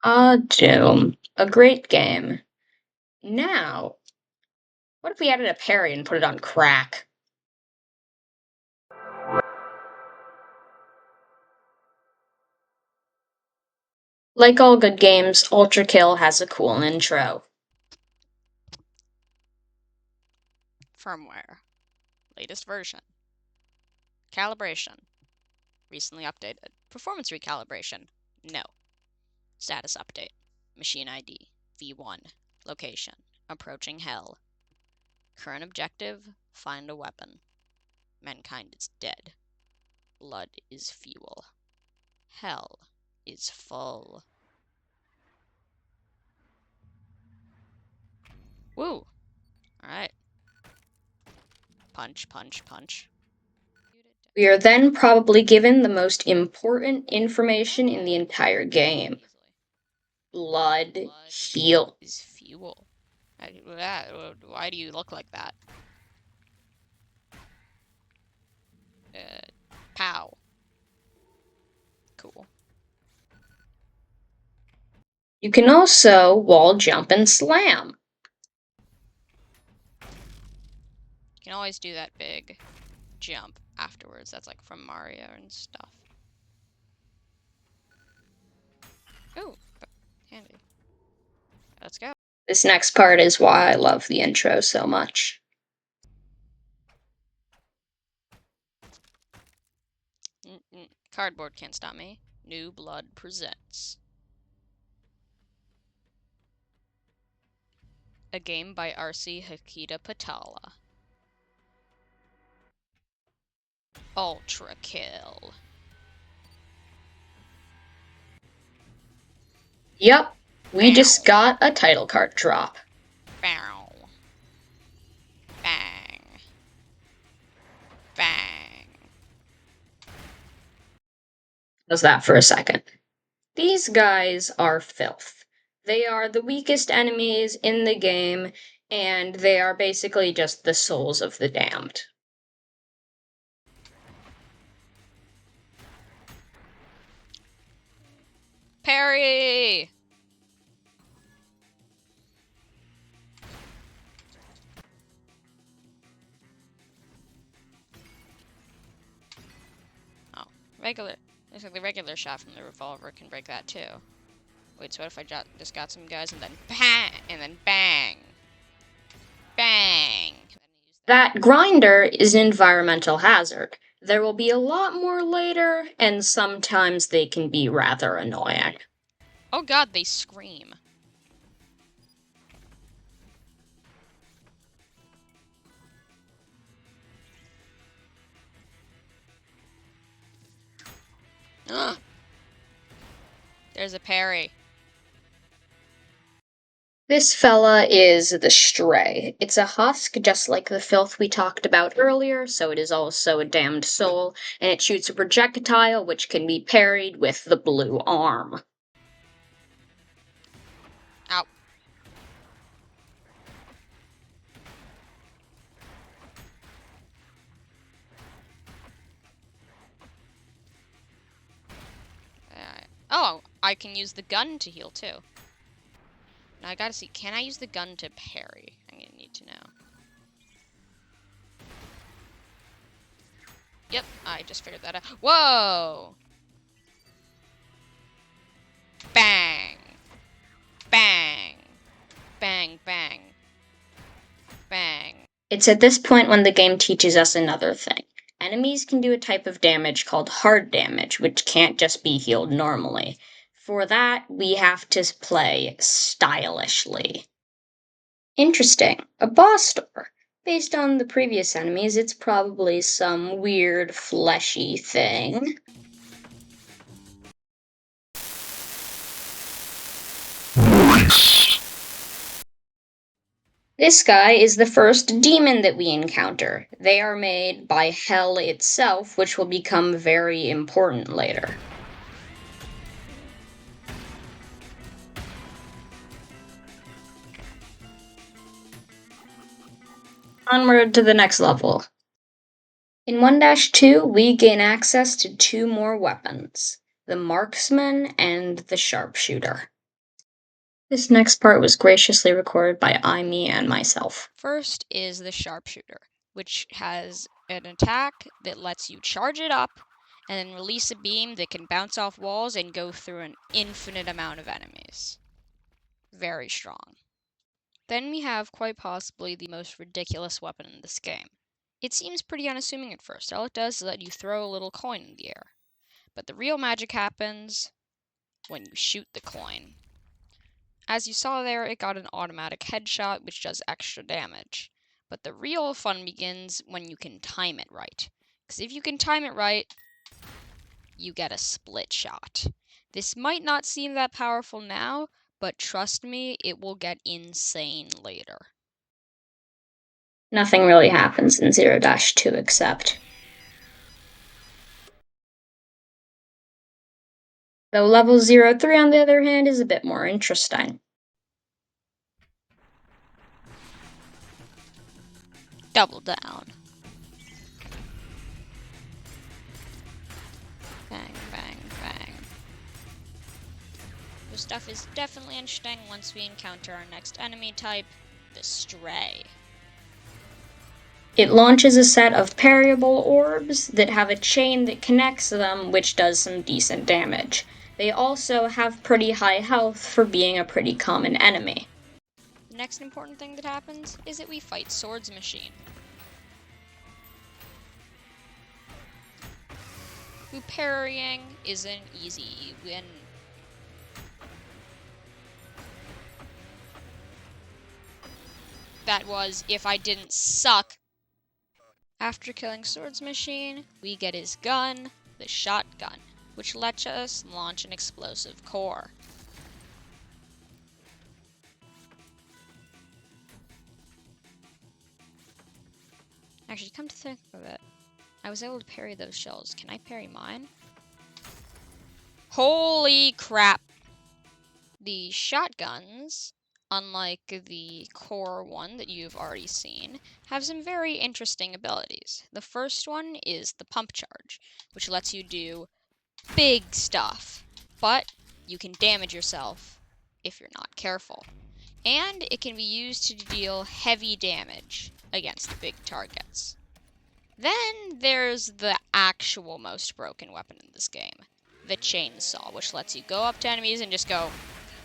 Doom. A great game. Now, what if we added a parry and put it on crack? Like all good games, ULTRAKILL has a cool intro. Firmware. Latest version. Calibration. Recently updated. Performance recalibration. No. Status update. Machine ID. V1. Location. Approaching hell. Current objective. Find a weapon. Mankind is dead. Blood is fuel. Hell is full. Woo! Alright. Punch, punch, punch. We are then probably given the most important information in the entire game. Blood heal. Is fuel. Why do you look like that? Pow. Cool. You can also wall jump and slam. You can always do that big jump afterwards. That's like from Mario and stuff. Ooh, handy. Let's go. This next part is why I love the intro so much. Cardboard can't stop me. New Blood presents a game by R.C. Hakita Patala. ULTRAKILL. Yep, we just got a title card drop. Bow. Bang. Bang. How's that for a second? These guys are filth. They are the weakest enemies in the game, and they are basically just the souls of the damned. Parry! Oh, regular. Looks like the regular shot from the revolver can break that too. Wait, so what if I just got some guys and then bang, and then bang, bang? That grinder is an environmental hazard. There will be a lot more later, and sometimes they can be rather annoying. Oh god, they scream. Ugh. There's a parry. This fella is the Stray. It's a husk, just like the filth we talked about earlier, so it is also a damned soul, and it shoots a projectile which can be parried with the blue arm. Ow. Oh, I can use the gun to heal too. Now I gotta see, can I use the gun to parry? I'm gonna need to know. Yep, I just figured that out. Whoa! Bang! Bang! Bang, bang. Bang. It's at this point when the game teaches us another thing. Enemies can do a type of damage called hard damage, which can't just be healed normally. For that, we have to play stylishly. Interesting. A boss door. Based on the previous enemies, it's probably some weird fleshy thing. This guy is the first demon that we encounter. They are made by hell itself, which will become very important later. Onward to the next level. In 1-2, we gain access to two more weapons, the marksman and the sharpshooter. This next part was graciously recorded by I, me, and myself. First is the sharpshooter, which has an attack that lets you charge it up and then release a beam that can bounce off walls and go through an infinite amount of enemies. Very strong. Then we have quite possibly the most ridiculous weapon in this game. It seems pretty unassuming at first. All it does is let you throw a little coin in the air. But the real magic happens when you shoot the coin. As you saw there, it got an automatic headshot, which does extra damage. But the real fun begins when you can time it right. Because if you can time it right, you get a split shot. This might not seem that powerful now, but trust me, it will get insane later. Nothing really happens in 0-2 except. Though level 03, on the other hand, is a bit more interesting. Double down. Bang, bang, bang. This stuff is definitely interesting once we encounter our next enemy type, the Stray. It launches a set of parryable orbs that have a chain that connects them, which does some decent damage. They also have pretty high health for being a pretty common enemy. The next important thing that happens is that we fight Swords Machine, who parrying isn't easy when that was if I didn't suck. After killing Swords Machine, we get his gun, the shotgun, which lets us launch an explosive core. Actually, come to think of it, I was able to parry those shells. Can I parry mine? Holy crap! The shotguns, unlike the core one that you've already seen, have some very interesting abilities. The first one is the pump charge, which lets you do big stuff, but you can damage yourself if you're not careful. And it can be used to deal heavy damage against big targets. Then there's the actual most broken weapon in this game, the chainsaw, which lets you go up to enemies and just go,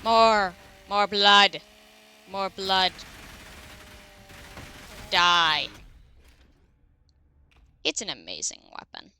more blood, more blood, die. It's an amazing weapon.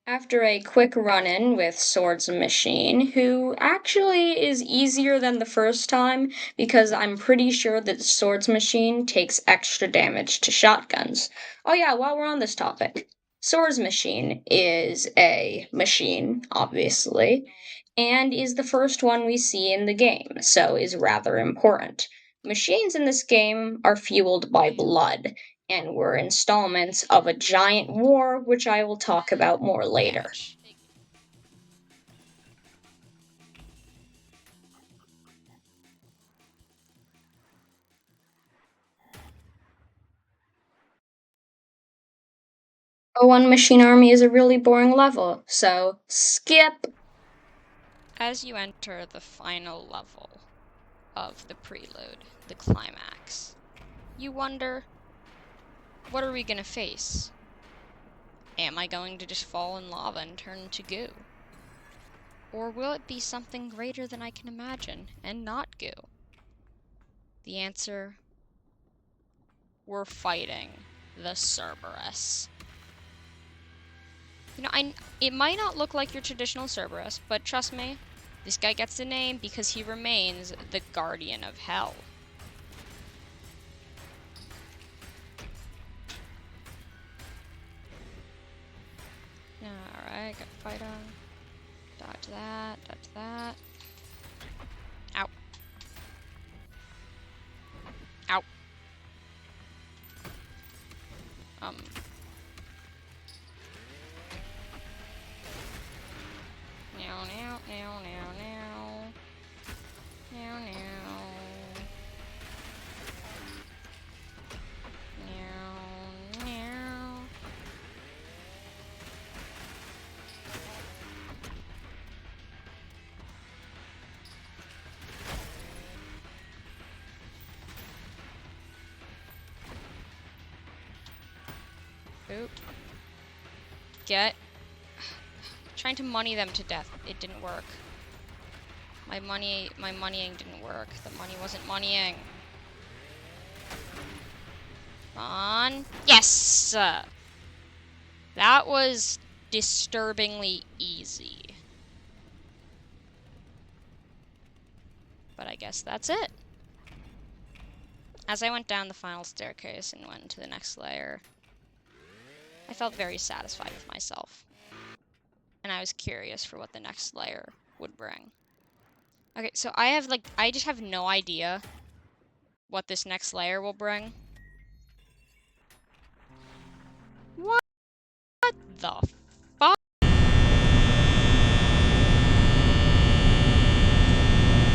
After a quick run-in with Swords Machine, who actually is easier than the first time because I'm pretty sure that Swords Machine takes extra damage to shotguns. Oh yeah, while we're on this topic, Swords Machine is a machine, obviously, and is the first one we see in the game, so is rather important. Machines in this game are fueled by blood, and were installments of a giant war, which I will talk about more later. Damage. 01 Machine Army is a really boring level, so skip! As you enter the final level of the prelude, the climax, you wonder, what are we gonna face? Am I going to just fall in lava and turn to goo? Or will it be something greater than I can imagine and not goo? The answer, we're fighting the Cerberus. You know, it might not look like your traditional Cerberus, but trust me, this guy gets the name because he remains the Guardian of Hell. Alright, got fight on. Dodge that, dodge that. Ow. Ow. Meow, meow, meow, meow, meow. Meow, meow. Meow, meow. Oop. Get. Trying to money them to death. It didn't work. My moneying didn't work. The money wasn't moneying. Come on. Yes! That was disturbingly easy. But I guess that's it. As I went down the final staircase and went to the next layer, I felt very satisfied with myself. And I was curious for what the next layer would bring. Okay, so I just have no idea what this next layer will bring. What the